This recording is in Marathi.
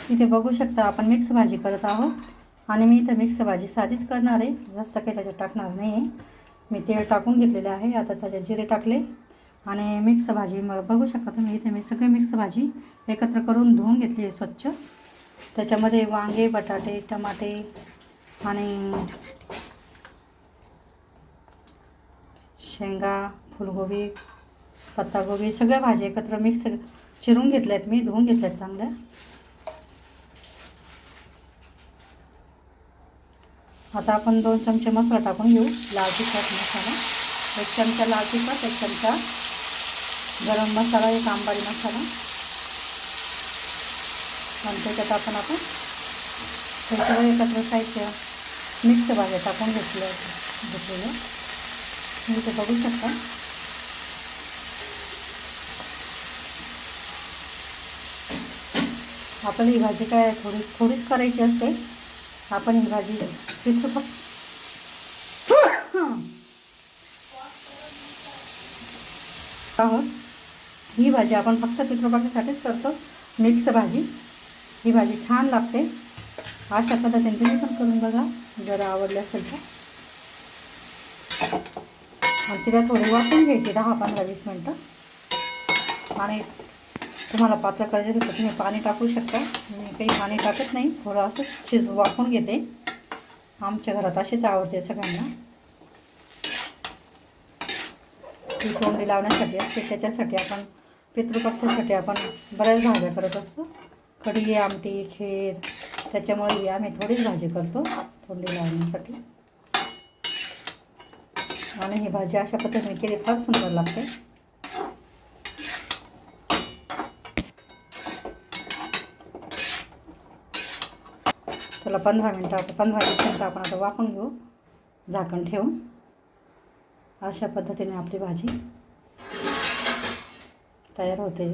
इथे बघू शकता आपण मिक्स भाजी करत आहोत आणि मी इथे मिक्स भाजी साधीच करणार आहे, जास्त काही त्याच्यात टाकणार नाही आहे. मी तेल टाकून घेतलेले आहे. आता त्याच्यात जिरे टाकले आणि मिक्स भाजी बघू शकता तुम्ही. इथे मी सगळी मिक्स भाजी एकत्र करून धुवून घेतली आहे स्वच्छ. त्याच्यामध्ये वांगे, बटाटे, टमाटे आणि शेंगा, फुलगोबी, पत्तागोबी सगळ्या भाज्या एकत्र मिक्स चिरून घेतल्यात, मी धुवून घेतल्यात चांगल्या. आता आपण 2 चमचे मसाला टाकून घेऊ. लाल तिखट मसाला 1 चमचा, लाल तिखट 1 चमचा, गरम मसाला 1 अंबाडी मसाला आणि त्याच्यात आपण हे सगळं एकत्र साहित्य मिक्स भाज्या टाकून घेतलेलं मी ते बघू शकता. आपण ही भाजी काय थोडीच करायची असते. आपण ही भाजी ही भाजी आपण फक्त पितृपक्षासाठीच करतो. मिक्स भाजी, ही भाजी छान लागते. अशा पद्धतीने तुम्ही पण करून बघा जर आवडले असेल तर. आणि तिला थोडी वाफवून घ्यायची 10-15-20 मिनटं. आणि तुम्हाला पातळ करायचं तर तुम्ही पाणी टाकू शकता. मी काही पाणी टाकत नाही, थोडं असं वाफवून घेते. आमच्या घरात अशीच आवडते सगळ्यांना. ती तोंडी लावण्यासाठी असते, त्याच्यासाठी आपण पितृपक्षासाठी आपण बऱ्याच भाज्या करत असतो. कढी, आमटी, खीर, त्याच्यामुळे आम्ही थोडीच भाजी करतो तोंडी लावण्यासाठी. आणि ही भाजी अशा पद्धतीने केली फार सुंदर लागते. त्याला 15-20 मिनटं आपण आता वाफवून घेऊ झाकण ठेवून. अशा पद्धतीने आपली भाजी तयार होते.